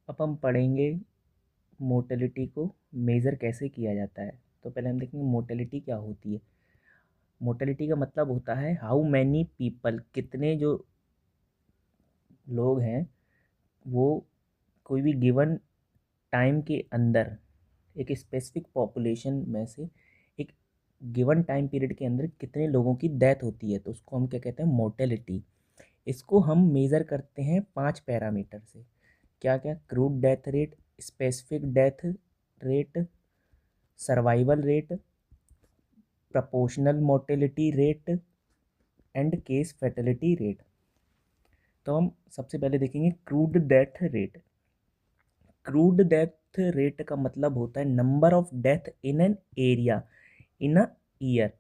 अब हम पढ़ेंगे मोर्टेलिटी को मेज़र कैसे किया जाता है। तो पहले हम देखेंगे मोर्टेलिटी क्या होती है। मोर्टेलिटी का मतलब होता है हाउ मैनी पीपल, कितने जो लोग हैं वो कोई भी गिवन टाइम के अंदर एक स्पेसिफिक पॉपुलेशन में से एक गिवन टाइम पीरियड के अंदर कितने लोगों की डेथ होती है, तो उसको हम क्या कहते हैं, मोर्टेलिटी। इसको हम मेज़र करते हैं 5 पैरामीटर से। क्या क्या? Crude death rate, specific death rate, survival rate, proportional mortality rate and case fatality rate. तो हम सबसे पहले देखेंगे crude death rate. Crude death rate का मतलब होता है number of death in an area in a year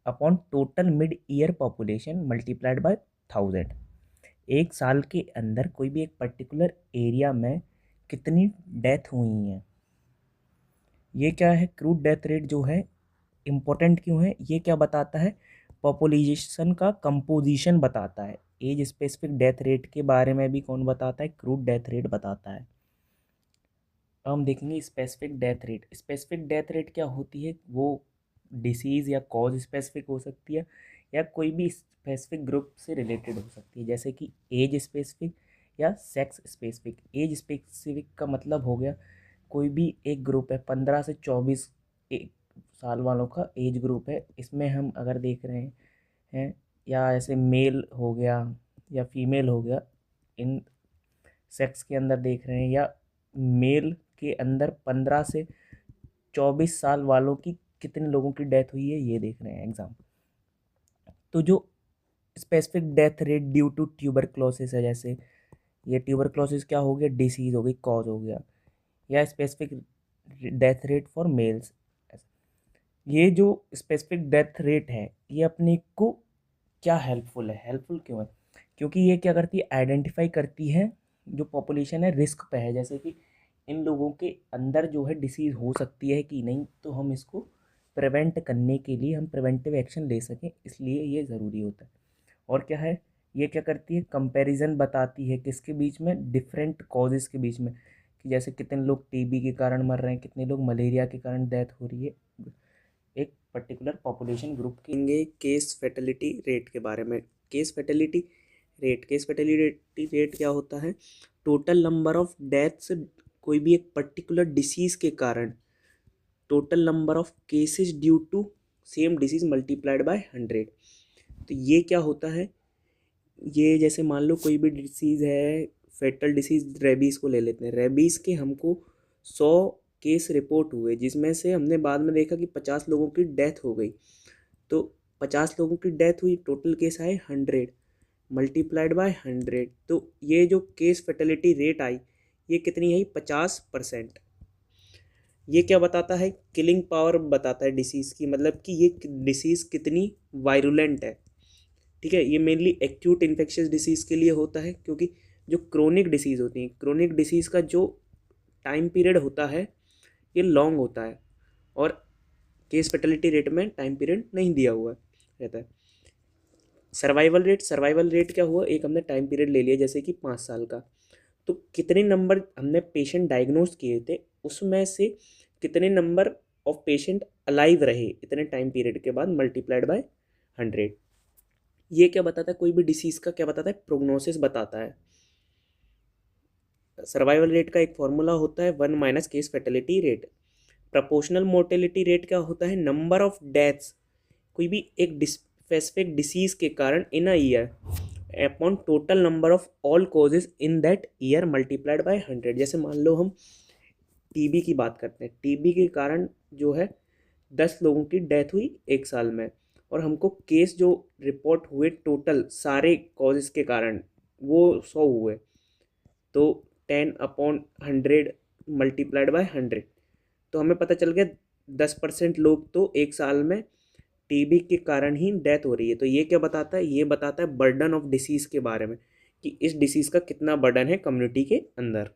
upon total mid year population multiplied by 1000। एक साल के अंदर कोई भी एक पर्टिकुलर एरिया में कितनी डेथ हुई हैं, ये क्या है क्रूड डेथ रेट जो है। इम्पोर्टेंट क्यों है ये? क्या बताता है? पॉपुलेशन का कंपोजिशन बताता है। एज स्पेसिफिक डेथ रेट के बारे में भी कौन बताता है? क्रूड डेथ रेट बताता है। अब हम देखेंगे specific death rate. Specific death rate क्या होती है? वो डिसीज़ या कॉज स्पेसिफिक हो सकती है या कोई भी स्पेसिफिक ग्रुप से रिलेटेड हो सकती है, जैसे कि एज स्पेसिफिक या सेक्स स्पेसिफिक। एज स्पेसिफिक का मतलब हो गया कोई भी एक ग्रुप है 15 से 24 साल वालों का एज ग्रुप है, इसमें हम अगर देख रहे हैं या ऐसे मेल हो गया या फीमेल हो गया, इन सेक्स के अंदर देख रहे हैं, या मेल के अंदर 15 से 24 साल वालों की कितने लोगों की डेथ हुई है ये देख रहे हैं एग्जाम। तो जो specific death rate due to tuberculosis है, जैसे ये ट्यूबरक्लोसिस क्या हो गया? डिसीज हो गई, कॉज हो गया। या specific death rate for mails. ये जो स्पेसिफिक डेथ रेट है ये अपने को क्या हेल्पफुल है? हेल्पफुल क्यों है? क्योंकि ये क्या करती है? आइडेंटिफाई करती है जो पॉपुलेशन है रिस्क पे है, जैसे कि इन लोगों के अंदर जो है डिसीज़ हो सकती है कि नहीं, तो हम इसको प्रिवेंट करने के लिए हम प्रिवेंटिव एक्शन ले सकें, इसलिए ये ज़रूरी होता है। और क्या है? ये क्या करती है? कंपैरिजन बताती है किसके बीच में? डिफरेंट कॉजेज़ के बीच में, कि जैसे कितने लोग टीबी के कारण मर रहे हैं, कितने लोग मलेरिया के कारण डेथ हो रही है एक पर्टिकुलर पॉपुलेशन ग्रुप के। केस फैटेलिटी रेट के बारे में। केस फैटेलिटी रेट क्या होता है? टोटल नंबर ऑफ डेथ्स कोई भी एक पर्टिकुलर डिसीज़ के कारण, total number of cases due to same disease multiplied by 100। तो ये क्या होता है? ये जैसे मान लो कोई भी डिसीज़ है, फेटल डिसीज़, रेबीज़ को ले लेते हैं। रेबीज़ के हमको 100 केस रिपोर्ट हुए, जिसमें से हमने बाद में देखा कि 50 लोगों की डेथ हो गई। तो 50 लोगों की डेथ हुई, टोटल केस आए 100 मल्टीप्लाइड बाय 100। तो ये जो केस फर्टिलिटी रेट आई ये कितनी आई? 50%। ये क्या बताता है? किलिंग पावर बताता है डिसीज़ की, मतलब कि ये डिसीज़ कितनी वायरुलेंट है। ठीक है, ये मेनली एक्यूट इन्फेक्शियस डिसीज़ के लिए होता है, क्योंकि जो क्रोनिक डिसीज़ होती है, क्रोनिक डिसीज़ का जो टाइम पीरियड होता है ये लॉन्ग होता है, और केस फर्टिलिटी रेट में टाइम पीरियड नहीं दिया हुआ रहता है। सर्वाइवल रेट क्या हुआ? एक हमने टाइम पीरियड ले लिया जैसे कि 5 साल का, तो कितने नंबर हमने पेशेंट डायग्नोज किए थे, उसमें से कितने नंबर ऑफ पेशेंट अलाइव रहे इतने टाइम पीरियड के बाद मल्टीप्लाइड बाय 100। ये क्या बताता है? कोई भी डिसीज़ का क्या बताता है? प्रोग्नोसिस बताता है। सर्वाइवल रेट का एक फॉर्मूला होता है 1 minus case fertility rate. Proportional mortality rate क्या होता है? नंबर ऑफ डेथ्स कोई भी एक स्पेसिफिक डिसीज़ के कारण in a year upon total number of all causes in that year multiplied by 100। जैसे मान लो हम टीबी की बात करते हैं, टीबी के कारण जो है 10 लोगों की डेथ हुई एक साल में, और हमको केस जो रिपोर्ट हुए टोटल सारे कॉजेज के कारण वो 100 हुए, तो 10/100 मल्टीप्लाइड बाय 100। तो हमें पता चल गया 10% लोग तो एक साल में टीबी के कारण ही डेथ हो रही है। तो ये क्या बताता है? ये बताता है बर्डन ऑफ डिसीज़ के बारे में, कि इस डिसीज़ का कितना बर्डन है कम्युनिटी के अंदर।